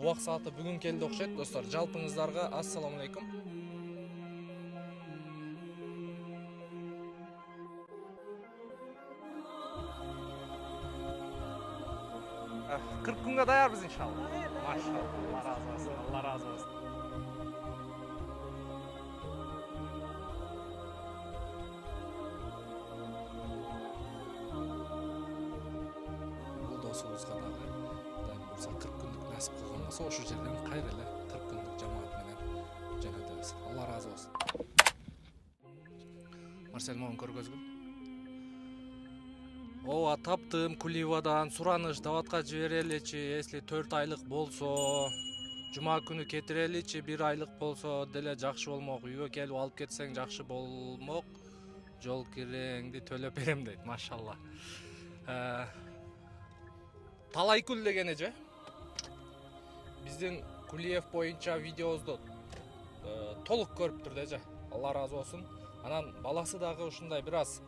убак сааты бүгүн келди окшойт достор. Жалпыңыздарга ассаламу алейкум. Кырк күнгө даярбыз иншалла. Машалла, Алла разы болсун, Алла разы болсун. Бул досубузга дагы Кудайым буйрса 40 күндүк насип кылган болсо, ошол жерден кайра эле 40 күндүк жамаат менен жөнөтөбүз. Алла разы болсун. Марсель могун көргөзгүл. Ооба, таптым Куливадан сураныш даватка жибереличи, если 4 айлык болсо, жума күнү кетиреличи, 1 айлык болсо деле жакшы болмок. Үйгө келип алып кетсең жакшы болмок. Жол киреңди төлөп берем дейт, машалла. Талайкүл деген эже биздин Кулиев боюнча видеобузду толук көрүптүр эже. Алла разы болсун. Анан баласы дагы ушундай бир аз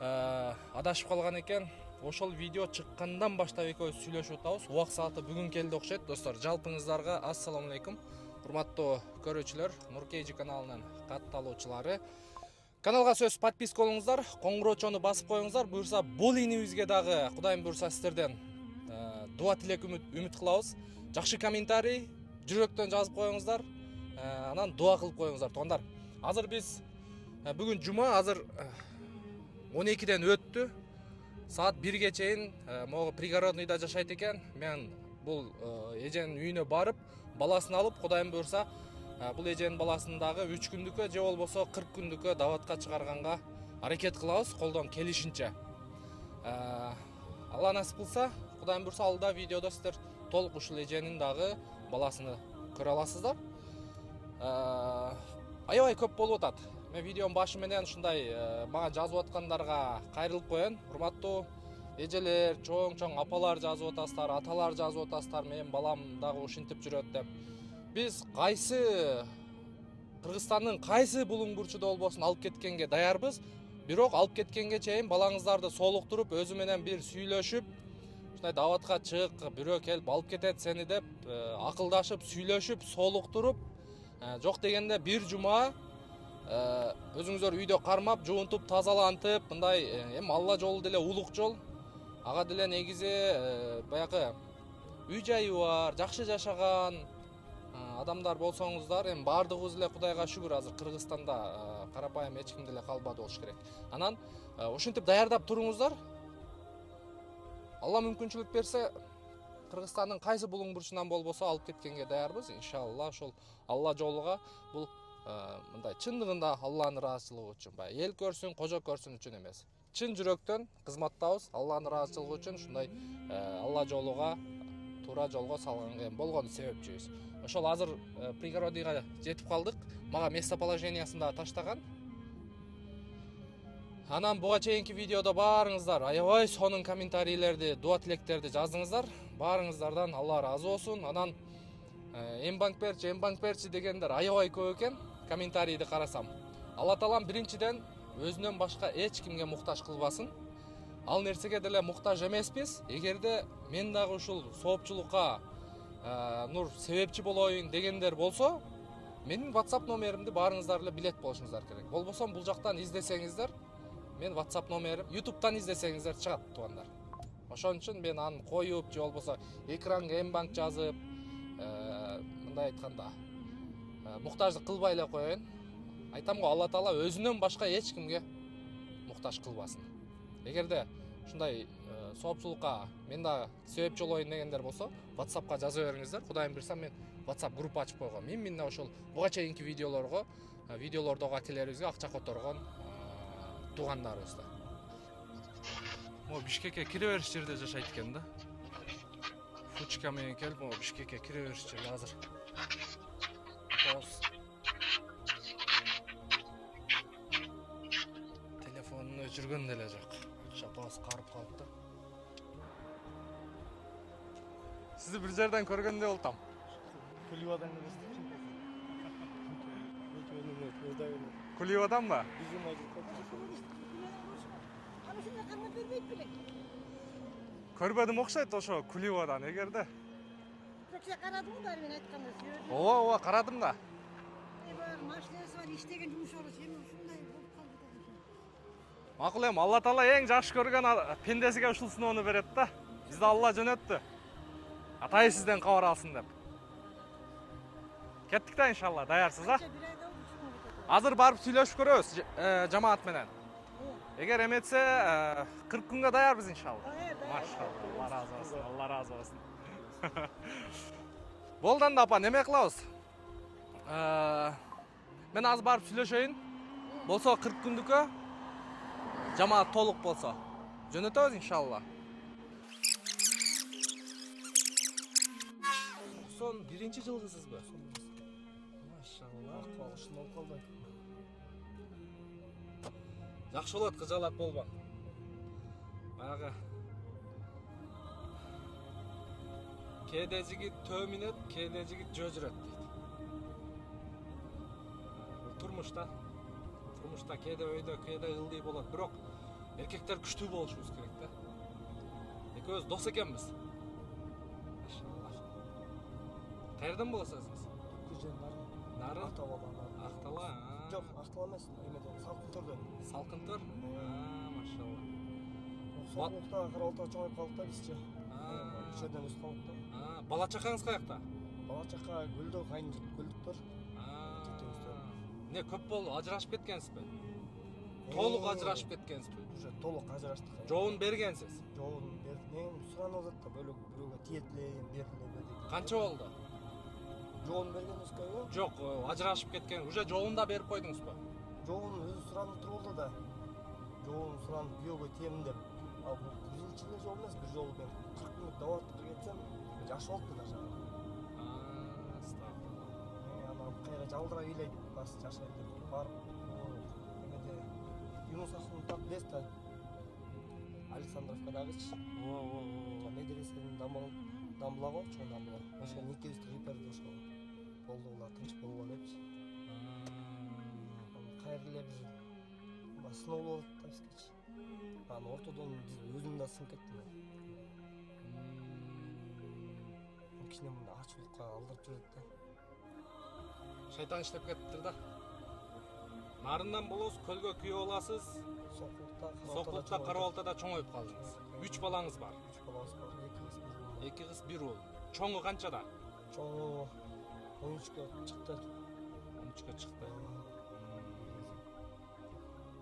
адашып калган экен. Ошол видео чыккандан баштап экөөбүз сүйлөшүп атабыз. Убак сааты бүгүн келди окшойт достор. Жалпыңыздарга ассаламу алейкум. Урматтуу көрүүчүлөр, Нуркейжи каналынын катталуучулары. Каналга сөз подписка болуңуздар, коңгуроочону басып коюңуздар. Буюрса бул инибизге дагы Кудайым буюрса сиздерден дуа тилек үмүт кылабыз. Жакшы комментарий, жүрөктөн жазып коюңуздар. Анан дуа кылып коюңуздар туугандар. Азыр биз бүгүн жума, азыр 12ден өттү. Саат 1ге чейин могу пригородныйда жашайт экен. Мен бул эженин үйүнө барып, баласын алып, Кудайым буюрса бул эженин баласын дагы 3 күндүккө же болбосо 40 күндүккө даватка чыгарганга аракет кылабыз, колдон келишинче. Алла насип кылса, Кудайым буюрса алда видеодо сиздер толук ушул эженин дагы баласыны көрө аласыздар. Аябай көп болуп атат. Мен видеонун башы менен ушундай мага жазып аткандарга кайрылып коеюн. Урматтуу эжелер, чоң апалар жазып атасыздар, аталар жазып атасыздар. Менин балам дагы ушинтип жүрөт деп. Биз кайсы Кыргызстандын кайсы булуң бурчуда болбосун алып кеткенге даярбыз. Бирок алып кеткенге чейин балаңыздарды солуктуруп, өзү менен бир сүйлөшүп, ушундай даватка чык, бирөө келип алып кетет сени деп акылдашып, сүйлөшүп, солуктуруп, жок дегенде бир жума өзүңүздөр үйдө кармап, жуунтуп, тазалантып, мындай эми Алла жолу деле улук жол. Ага деле негизи баягы үй жайы бар, жакшы жашаган адамдар болсоңуздар, эми баардыгыбыз эле Кудайга шүгүр азыр Кыргызстанда карапайым эч ким деле калбады болуш керек. Анан ушинтип даярдап туруңуздар. Алла мүмкүнчүлүк берсе, Кыргызстандын кайсы булуң бурчунан болбосо алып кеткенге даярбыз. Иншалла ошол Алла жолуга бул мындай чындыгында Алланын ыраазычылыгы үчүн, баягы эл көрсүн, кожо көрсүн үчүн эмес. Чын жүрөктөн кызматтабыз, Алланын ыраазычылыгы үчүн ушундай Алла жолуга, туура жолго салганга болгон себепчибиз. Ошол азыр пригородныйга жетип калдык. Мага местоположениясын да таштаган. Анан буга чейинки видеодо баарыңыздар аябай сонун комментарийлерди, дуа тилектерди жаздыңыздар. Баарыңыздардан Алла разы болсун. Анан эмбанк берчи дегендер аябай көп экен. Комментарийди карасам. Алла таалам биринчиден өзүнөн башка эч кимге муктаж кылбасын. Ал нерсеге деле муктаж эмеспиз. Эгерде мен дагы ушул соопчулукка нур себепчи болоюн дегендер болсо, менин WhatsApp номеримди баарыңыздар эле билет болушуңуздар керек. Болбосо бул жактан издесеңиздер, мен WhatsApp номерим, YouTube'дан издесеңиздер чыгат туугандар. Ошон үчүн мен аны коюп, же болбосо экранга эмбанк жазып, мындай айтканда, муктаждык кылбай эле коеюн. Айтам го, Алла таала өзүнөн башка эч кимге муктаж кылбасын. Эгерде ушундай соопчулукка мен да себепчи болоюн дегендер болсо, WhatsAppка жаза бериңиздер. Кудайым буйрса мен WhatsApp группа ачып койгом. Мен ошол буга чейинки видеолордогу акелерибизге акча которгон туугандарыбызда. Могу Бишкекке кире бериш жерде жашайт экен да. Фучка менен келип, могу Бишкекке кире бериш жерде азыр. Телефонун өчүргөн деле жок. Акча баз карып калыпты. Сизди бир жерден көргөндөй болтам. Куливадан Куливаданбы? Көрбөдүм окшойт ошо Куливадан, эгерде. Көче карадың ба мен айтканда сөзү? ооба карадым да. Баягы машинасы бар, иштеген жумуш болот. Эми ушундай болуп калды деген. Макул эми Алла Таала эң жакшы көргөн пендесиге ушул сыноону берет да. Бизди Алла жөнөттү. Атай сизден кабар алсын деп. Кеттик да иншалла, даярсыз а? Бир ай калды ушуну кетет. Азыр барып сүйлөшүп көрөбүз жамаат менен. Эгер эметсе 40 күнгө даярбыз иншалла. Машалла, Алла разы болсун, Алла разы болсун. Болду анда апа, неме кылабыз? Мен азыр барып сүйлөшөйүн. Болсо 40 күндүккө жамаат толук болсо жөнөтөбүз иншалла. 91-жылгысызбы? Машалла, Акыбал ушундай болуп калды. жакшы болот, кыжалат болбоң. Баягы кээде жигит төө минет, кээде жигит жөө жүрөт дейт. Бул турмушта кээде өйдө, кээде ылдый болот, бирок эркектер күчтүү болушубуз керек да. Экөөбүз дос экенбиз. Машалла. Каерден болосуз өзүңүз? Күжен Нарын? Актала. Актала. Жок, Актала эмес, эмеден Салкынтөрдөн. Салкынтөр? Машалла. Соңгулукта каралта чоңоюп калдык да бизчи. Ушул жерден өсүп калдык да. Бала чакаңыз каякта? Бала чака Гүлдө кайын Гүлдүктөр. Не көп болду, ажырашып кеткенсизби? Толук ажырашып кеткенсизби? Уже толук ажыраштык. Жообун бергенсиз? Жообун бердим. Суранып атат да бөлөк бирөөгө тиетилейин, берилейин деп. Канча болду? Жообун бергенибизбеби? Жок, ажырашып кеткен. Уже жообун да берип койдуңузбу? Жообун өзү суранып турулду да. Жообун суранып бирөөгө тиемин деп. Ал бул биринчи эле жол эмес, бир жолу мен 40 күндүк даватты кетсем, жакшы болупту даже. Анан кайра жалдыра үйлөйт, бас жашайт деп барып, эмеде Юнус Ахун так беста Александровкадагычы. Медресенин дамбылагы, чоң дамбылаг. Ошол экөөбүз триперди ошол. Болду ула тынч болуп алепчи. Кайра эле бир сыноо болуп атат да бизгечи. Анан ортодон өзүм да сынып кеттим. Кичине мындай ачуулукка алдырып жүрөт да. Шайтан иштеп кетиптир да. Нарындан болосуз, көлгө күйөө боласыз. Соклукта Карабалтада чоңоюп калдыңыз. 3 балаңыз бар. 3 балабыз бар. 2 кыз, 1 уул. Чоңу канчада? Чоңу 13кө чыкты. 13кө чыкты.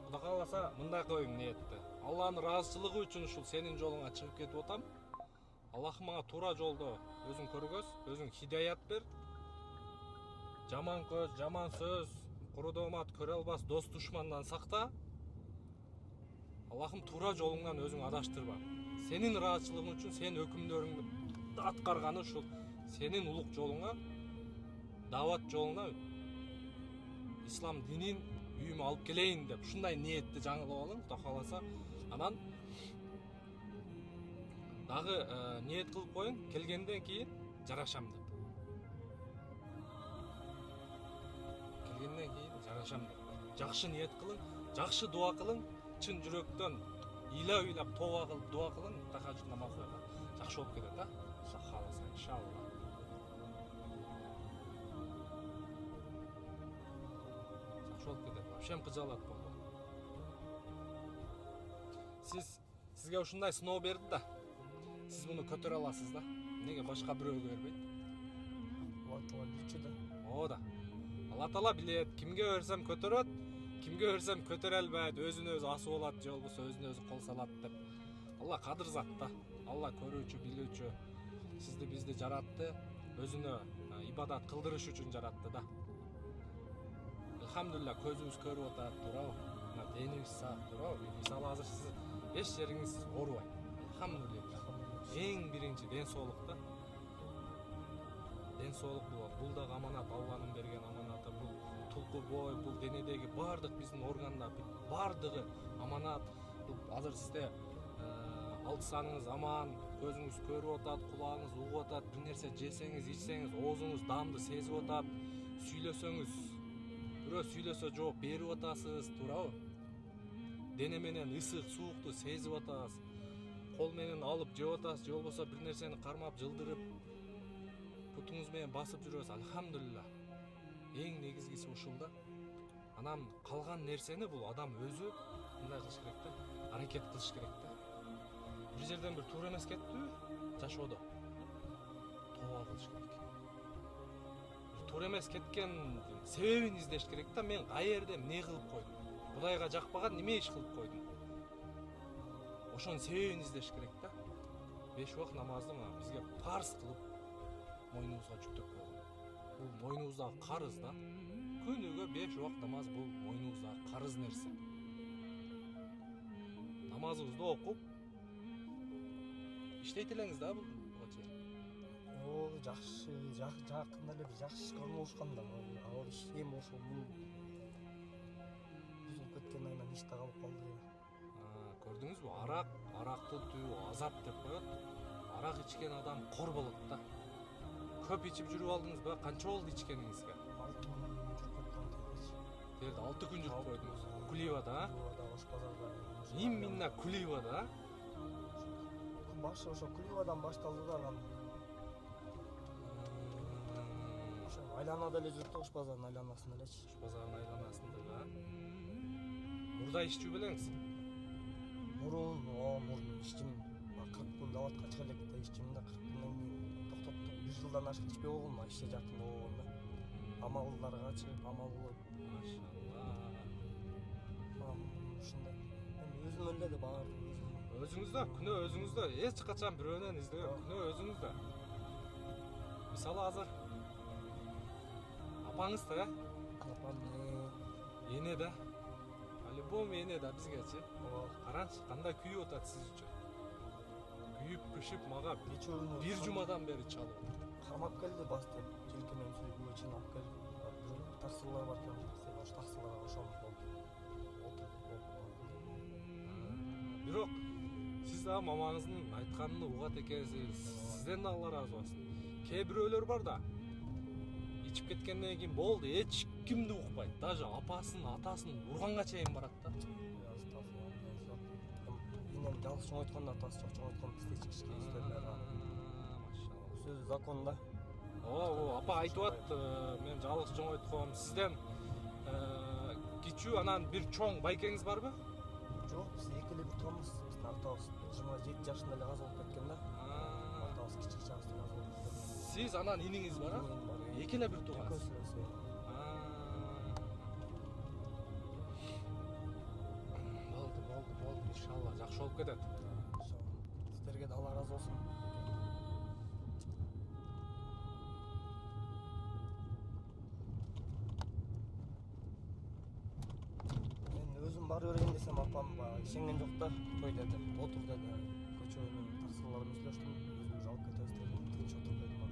Кудай кааласа, мындай коюң ниетти. Алланын ыраазычылыгы үчүн ушул сенин жолуңа чыгып кетип атам. Аллах мага туура жолдо өзүң көргөз, өзүң хидаят бер. Жаман көз, жаман сөз, куру доомат көрө албас дос душмандан сакта. Аллахым туура жолуңдан өзүң адаштырба. Сенин ыраазычылыгың үчүн сенин өкүмдөрүңдү аткарганы ушул сенин улук жолуңа, дават жолуна ислам динин үйүмө алып келейин деп ушундай ниетти жаңылап алың, Кудай кааласа. Анан дагы ниет кылып коюң, келгенден кийин жарашам деп. Келгенден кийин жарашам деп. Жакшы ниет кылың, жакшы дуа кылың, чын жүрөктөн ыйлап тооба кылып дуа кылың, тахажжуд намаз окуйга. Жакшы болуп кетет да. Алла кааласа иншалла. Жакшы болуп кетет. Вообще кыжалат болду. Сизге ушундай сыноо берди да. Сиз муну көтөрө аласыз да. Неге башка бирөөгө бербейт? Алла Таала билчү да. Оода. Алла Таала билет, кимге берсем көтөрөт, кимге берсем көтөрө албайт, өзүнө өзү асып алат, же болбосо өзүнө өзү кол салат деп. Алла кадыр зат да. Алла көрүүчү, билүүчү. Сизди бизди жаратты, өзүнө ибадат кылдырыш үчүн жаратты да. Элхамдулилля, көзүбүз көрүп атат, туурабы? Мына денибиз сак, туурабы? Мисалы азыр сиз эч жериңиз оорубайт. Элхамдулилля. Эң биринчи ден соолук да. Ден соолук бул да аманат, Алланын берген аманаты. Бул тулку бой, бул денедеги бардык биздин органдар, бардыгы аманат. Азыр сизде алты саныңыз аман, көзүңүз көрүп атат, кулагыңыз угуп атат, бир нерсе жесеңиз, ичсеңиз, оозуңуз даамды сезип атат, сүйлөсөңүз, бирөө сүйлөсө жооп берип атасыз, туурабы? Дене менен ысык, суукту сезип атасыз. Кол менен алып жеп атасыз, же болбосо бир нерсени кармап, жылдырып, бутуңуз менен басып жүрөсүз, альхамдулилла. Эң негизгиси ушул да. Анан калган нерсени бул адам өзү мындай кылыш керек да, аракет кылыш керек да. Бир жерден бир туура эмес кеттиби, жашоодо тооба кылыш керек. Бир туура эмес кеткен себебин издеш керек да. Мен каерде эмне кылып койдум? Кудайга жакпаган неме иш кылып койдум? Ошонун себебин издеш керек да. 5 убак намазды бизге парз кылып мойнубузга жүктөп койгон. Бул мойнубуздагы карыз да. Күнүгө 5 убак намаз бул мойнубуздагы карыз нерсе. Намазыбызды окуп иштейт элеңиз да бул оче. Жакшы, жакында эле бир жакшы иш кылмышкан да. Ал иш эми ошол бузулуп кеткен айынан иш да калып калды. Көрдүңүзбү? Аракты түбү азап деп коет. Арак ичкен адам кор болот да. Көп ичип жүрүп алдыңызбы? Канча болду ичкениңизге? 6 күн жүрүп койдуңуз. Куливада, Ошбазарда. именно Куливада. Башы ошо Куливадан башталды да, анан ошо айланада эле жүрдүк, Ошбазардын айланасында элечи. Ошбазардын айланасында да. Мурда иччүү белеңиз? Мурун ичтим. 40 күн даватка чыга электе ичтим да, 40 күндөн кийин токтоттук. 1 жылдан ашык ичпей болгом, иште жакын болгондо. Амалдарга чыгып, амал кылып. Машалла. Ушундай. Эми өзүм эле да баардыгы өзүм. Өзүңүздө, күнөө өзүңүздө. Эч качан бирөөнөн издебеп, күнөө өзүңүздө. Мисалы азыр апаңыз да, Апам эне да. По-любому эне да бизгечи. Караңчы, кандай күйүп атат сиз үчүн. Күйүп пишип мага бир жумадан бери чалып атат. Кармап келди басты. Желкемен сүйгүгө чейин алып келип, таксырлар бар экен. Сен ош таксырларга кошомуз болду. Бирок сиз да мамаңыздын айтканын угат экенсиз. Сизден да Алла ыраазы болсун. Кээ бирөөлөр бар да. Ичип кеткенден кийин болду, эч кимди укпайт. Даже апасын, атасын урганга чейин барат да. Энем жалгыз чоң айтканда атасы жок, чоң айтканда бизде ичкичке истерлер. Машалла. Сөзү законда. Апа айтып ат, мен жалгыз чоң айтком. Сизден кичүү анан бир чоң байкеңиз барбы? Жок, биз экеле бир турамыз. Биздин атабыз 27 жашында эле каза болуп кеткен да. Атабыз кичик жашта каза болуп кеткен. Сиз анан иниңиз бар, экеле бир туугансыз. Болду, иншалла жакшы болуп кетет. Сиздерге да Алла ыраазы болсун. Мен өзүм бара берейин десем, апам ишенген жок да. Той деди, отур деди. Көчөнүн таксырларын сүйлөштүм, өзүбүз алып кетебиз дедим. Тынч отур дедим.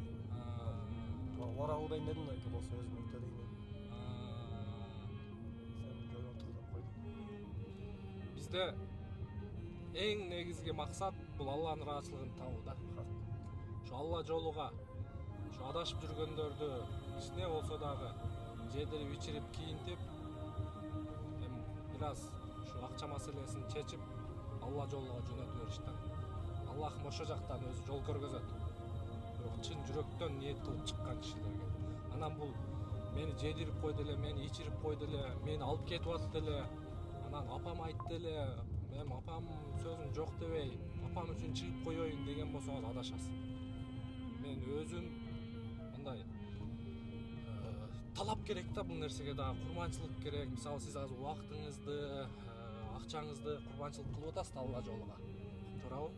Бара албайм дедим да, эки болсо өзүм өтөрөйүн дедим. Сен жой отур деп койдум. Бизде эң негизги максат бул Алланын ыраазычылыгын табуу да. Ошо Алла жолуга, ошо адашып жүргөндөрдү кичине болсо дагы жедирип, ичирип, кийинтип, эми бир аз ушу акча маселесин чечип, Алла жолуга жөнөтүп бериш да. Аллахым ошо жактан өзү жол көргөзөт. Бирок чын жүрөктөн ниет кылып чыккан кишилерге. Анан бул мени жедирип койду эле, мени ичирип койду эле, мени алып кетип атты эле. Анан апам айтты эле, мен апам сөзүн жок дебей, апам үчүн чыгып коеюн деген болсоңуз адашасыз. Мен өзүм мындай талап керек да бул нерсеге дагы, курманчылык керек. Мисалы сиз азыр убактыңызды, акчаңызды курманчылык кылып атасыз Алла жолуга. Туурабы?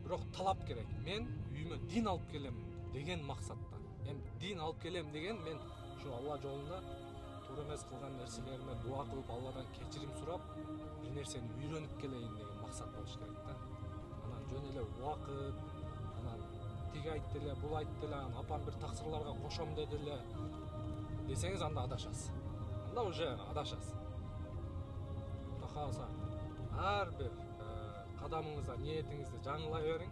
Бирок талап керек. Мен үйүмө дин алып келем деген максатта. Эми дин алып келем деген мен ушу Алла жолунда туура эмес кылган нерселериме дуа кылып, Алладан кечирим сурап, бир нерсени үйрөнүп келейин деген максат болуш керек да. Анан жөн эле убакыт, анан тиги айтты эле, бул айтты эле, анан апам бир таксырларга кошом деди эле десеңиз, анда адашасыз. Анда уже адашасыз. Кудай кааласа, ар бир кадамыңызда ниетиңизди жаңылай бериң,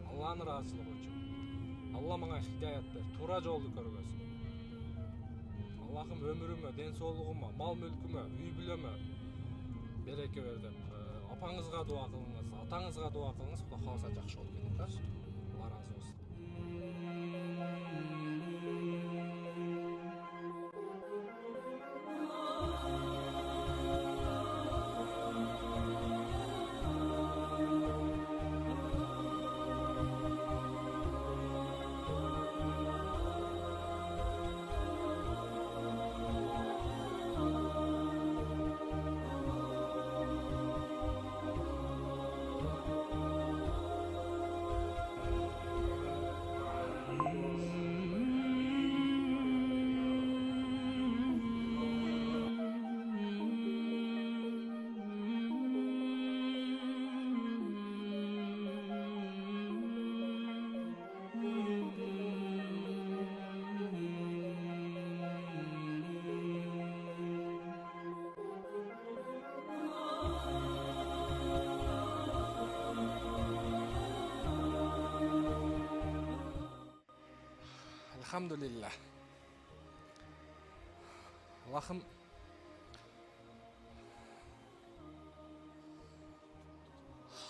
Алланын ыраазычылыгы үчүн. Алла мага хидаят бер, туура жолду көргөзсүн. Аллахым өмүрүмө, ден соолугума, мал мүлкүмө, үй бүлөмө береке бер деп апаңызга дуа кылыңыз, атаңызга дуа кылыңыз. Кудай кааласа жакшы болуп кетет. Алла ыраазы болсун. Elhamdülillah. Allah'ım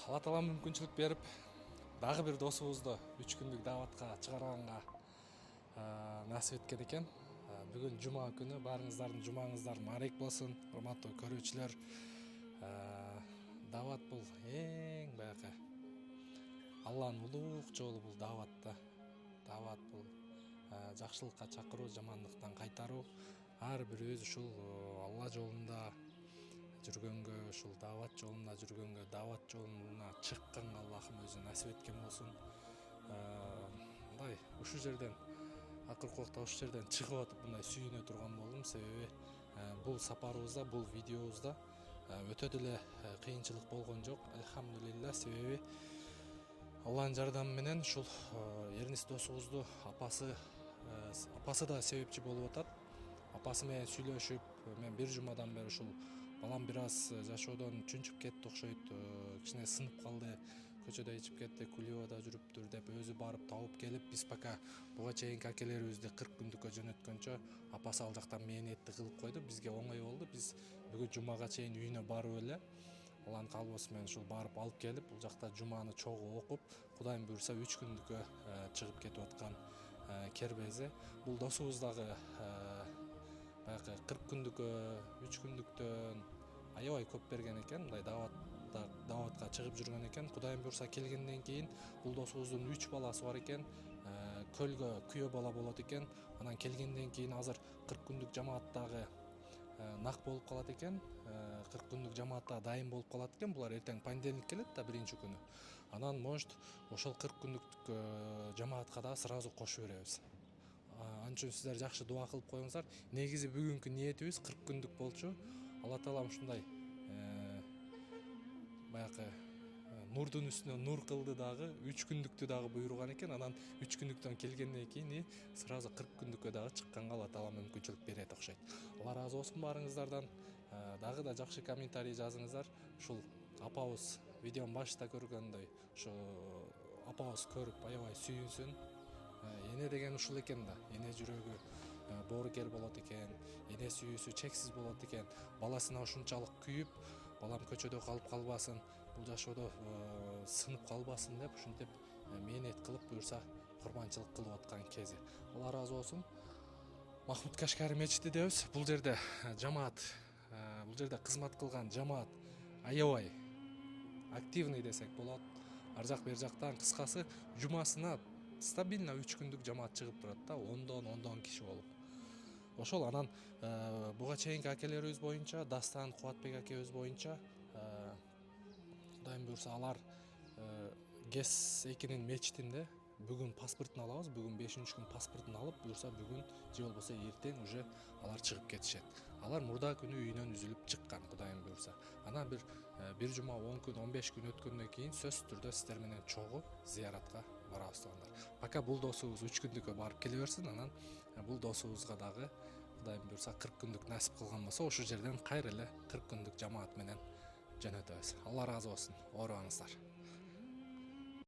Allah taala мүмкүнчүлүк берип дагы бир досубузду 3 күндүк дааватка чыгарганга насип эткен экен. Бүгүн жума күнү, баарыңыздардын жумаңыздар маарек болсун, урматтуу көрүүчүлөр. Даават бул эң баягы Алланын улук жолу бул дааватта. Даават бул жакшылыкка чакыруу, жамандыктан кайтаруу. Ар бирибиз ушул Алла жолунда жүргөнгө, ушул даават жолунда жүргөнгө, даават жолуна чыкканга Аллахым өзү насип эткен болсун. Мындай ушул жерден акыркы убакта ушул жерден чыгып атып мындай сүйүнө турган болдум, себеби бул сапарыбызда, бул видеобузда өтө деле кыйынчылык болгон жок. Элхамдулилла, себеби Алланын жардамы менен ушул Эрнис досубузду апасы да себепчи болуп атат. Апасы менен сүйлөшүп, мен бир жумадан бери ушул балам бир аз жашоодон чүнчүп кетти окшойт, кичине сынып калды, көчөдө ичип кетти, кулиода жүрүптүр деп өзү барып тауып келип, биз пока буга чейинки акелерибизди 40 күндүккө жөнөткөнчө апасы ал жактан мээнетти кылып койду. Бизге оңой болду. Биз бүгүн жумага чейин үйүнө барып эле Алланын калыбысы менен ушул барып алып келип, бул жакта жуманы чогуу окуп, Кудайым буйрса 3 күндүккө чыгып кетип аткан кербези. Бул досубуз дагы баягы 40 күндүккө 3 күндүктөн аябай көп берген экен. Мындай дааватка чыгып жүргөн экен. Кудайым буйрса келгенден кийин бул досубуздун 3 баласы бар экен. Көлгө күйөө бала болот экен. Анан келгенден кийин азыр 40 күндүк жамааттагы нак болуп калат экен. 40 күндүк жамаатта дайым болуп калат экен. Булар эртең понедельник келет да, биринчи күнү. Анан может ошол 40 күндүк жамаатка да сразу кошуп беребиз. Анча сиздер жакшы дуа кылып коюңуздар. Негизи бүгүнкү ниетибиз 40 күндүк болчу. Алла таалам ушундай баягы нурдун үстүнө нур кылды дагы, 3 күндүктү дагы буйруган экен. Анан 3 күндүктөн келгенден кийин сразу 40 күндүккө дагы чыкканга Алла таала мүмкүнчүлүк берет окшойт. Алла ыраазы болсун баарыңыздардан. Дагы да жакшы комментарий жазыңыздар. Ушул апабыз видеонун башында көргөндөй, ушу апабыз көрүп аябай сүйүнсүн. Эне деген ушул экен да. Эне жүрөгү боорукер болот экен. Эне сүйүүсү чексиз болот экен. Баласына ушунчалык күйүп, балам көчөдө калып калбасын, бул жашоодо сынып калбасын деп ушинтип мээнет кылып буйрса курманчылык кылып аткан кези. Алла ыраазы болсун. Махмуд Кашкари мечити дебиз. Бул жерде жамаат, бул жерде кызмат кылган жамаат аябай активный десек болот. Ар жак бер жактан кыскасы жумасына стабильно 3 күндүк жамаат чыгып турат да, ондон киши болуп. Ошол анан буга чейинки акелерибиз боюнча, Дастан Кубатбек акебиз боюнча, Кудайым буйрса алар ГЭС 2-нин мечитинде бүгүн паспортун алабыз. Бүгүн 5-күн паспортун алып, буйрса бүгүн же болбосо эртең уже алар чыгып кетишет. Алар мурда күнү үйүнөн үзүлүп чыккан, Кудайым буйрса. Анан бир жума 10 күн, 15 күн өткөндөн кийин сөзсүз түрдө сиздер менен чогуу зыяратка барабыз туугандар. Пока бул досубуз 3 күндүккө барып келе берсин, анан бул досубузга дагы Кудайым буйрса 40 күндүк насип кылган болсо, ошол жерден кайра эле 40 күндүк жамаат менен жөнөтөбүз. Алла ыраазы болсун. Оорубаңыздар.